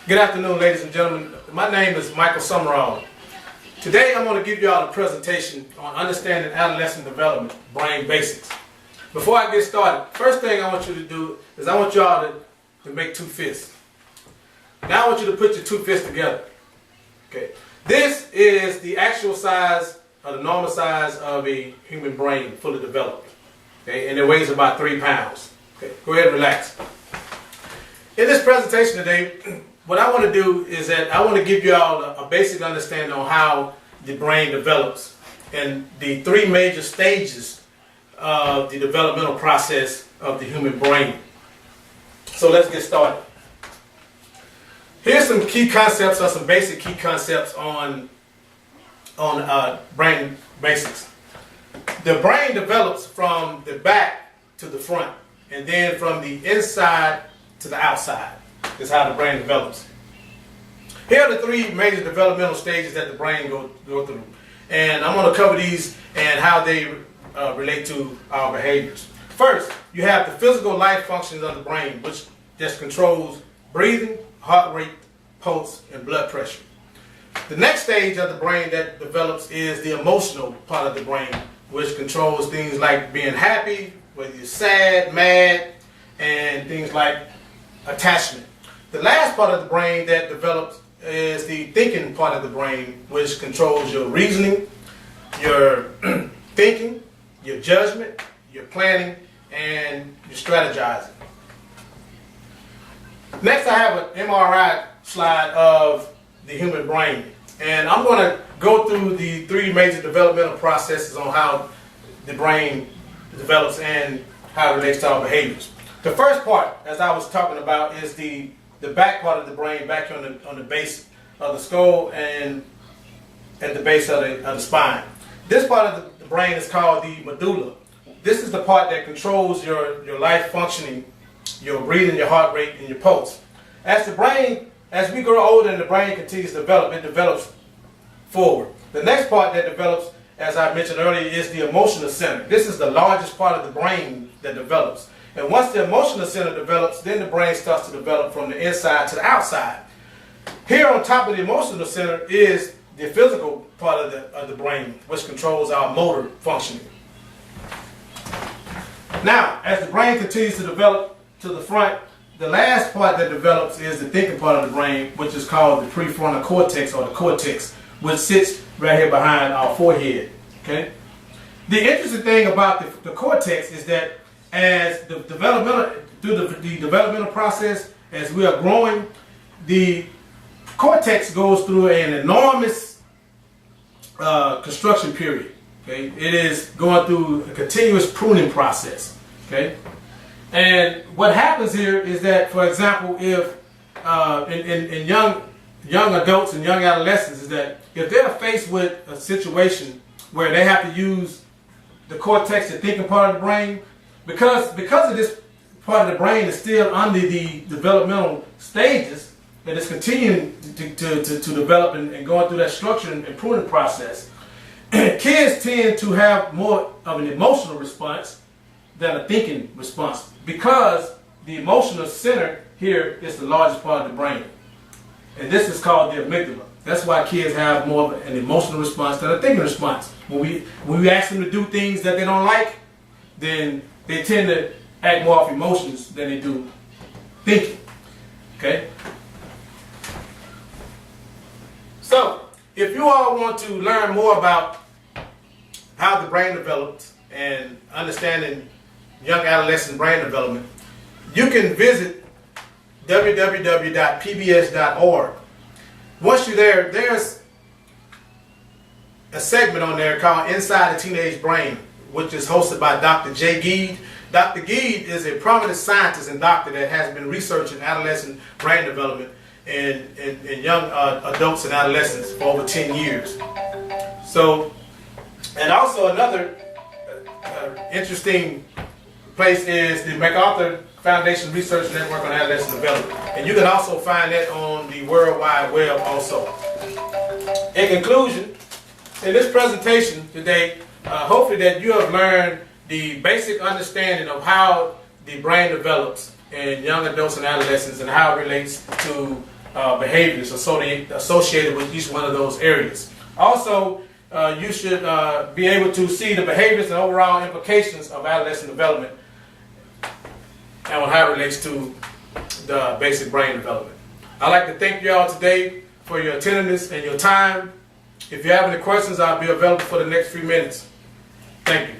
Good afternoon, ladies and gentlemen. My name is Michael Summerall. Today I'm going to give you all a presentation on understanding adolescent development, brain basics. Before I get started, first thing I want you to do is I want you all to make two fists. Now I want you to put your two fists together. Okay. This is the actual size, or the normal size of a human brain fully developed. Okay, and it weighs about 3 pounds. Okay, go ahead and relax. In this presentation today, what I want to do is that I want to give you all a basic understanding on how the brain develops and the 3 major stages of the developmental process of the human brain. So let's get started. Here's some key concepts, or some basic key concepts on brain basics. The brain develops from the back to the front, and then from the inside to the outside. Is how the brain develops. Here are the 3 major developmental stages that the brain go through, and I'm going to cover these and how they relate to our behaviors. First, you have the physical life functions of the brain, which just controls breathing, heart rate, pulse, and blood pressure. The next stage of the brain that develops is the emotional part of the brain, which controls things like being happy, whether you're sad, mad, and things like attachment. The last part of the brain that develops is the thinking part of the brain, which controls your reasoning, your thinking, your judgment, your planning, and your strategizing. Next, I have an MRI slide of the human brain, and I'm going to go through the 3 major developmental processes on how the brain develops and how it relates to our behaviors. The first part, as I was talking about, is the back part of the brain, back on the base of the skull and at the base of the spine. This part of the brain is called the medulla. This is the part that controls your life functioning, your breathing, your heart rate, and your pulse. As we grow older and the brain continues to develop, it develops forward. The next part that develops, as I mentioned earlier, is the emotional center. This is the largest part of the brain that develops. And once the emotional center develops, then the brain starts to develop from the inside to the outside. Here on top of the emotional center is the physical part of the brain, which controls our motor functioning. Now, as the brain continues to develop to the front, the last part that develops is the thinking part of the brain, which is called the prefrontal cortex, or the cortex, which sits right here behind our forehead. Okay? The interesting thing about the cortex is that as the developmental process, as we are growing, the cortex goes through an enormous construction period. Okay, it is going through a continuous pruning process. Okay, and what happens here is that, for example, if in young adults and young adolescents, is that if they're faced with a situation where they have to use the cortex, the thinking part of the brain, because of this part of the brain is still under the developmental stages, and it's continuing to develop and going through that structure and pruning process, kids tend to have more of an emotional response than a thinking response, because the emotional center here is the largest part of the brain. And this is called the amygdala. That's why kids have more of an emotional response than a thinking response. When we ask them to do things that they don't like, then they tend to act more off emotions than they do thinking. Okay? So, if you all want to learn more about how the brain develops and understanding young adolescent brain development, you can visit www.pbs.org. Once you're there, there's a segment on there called Inside the Teenage Brain, which is hosted by Dr. Jay Geed. Dr. Geed is a prominent scientist and doctor that has been researching adolescent brain development in young adults and adolescents for over 10 years. So, and also another interesting place is the MacArthur Foundation Research Network on Adolescent Development. And you can also find that on the World Wide Web also. In conclusion, in this presentation today, hopefully that you have learned the basic understanding of how the brain develops in young adults and adolescents and how it relates to behaviors associated with each one of those areas. Also, you should be able to see the behaviors and overall implications of adolescent development and how it relates to the basic brain development. I'd like to thank you all today for your attentiveness and your time. If you have any questions, I'll be available for the next few minutes. Thank you.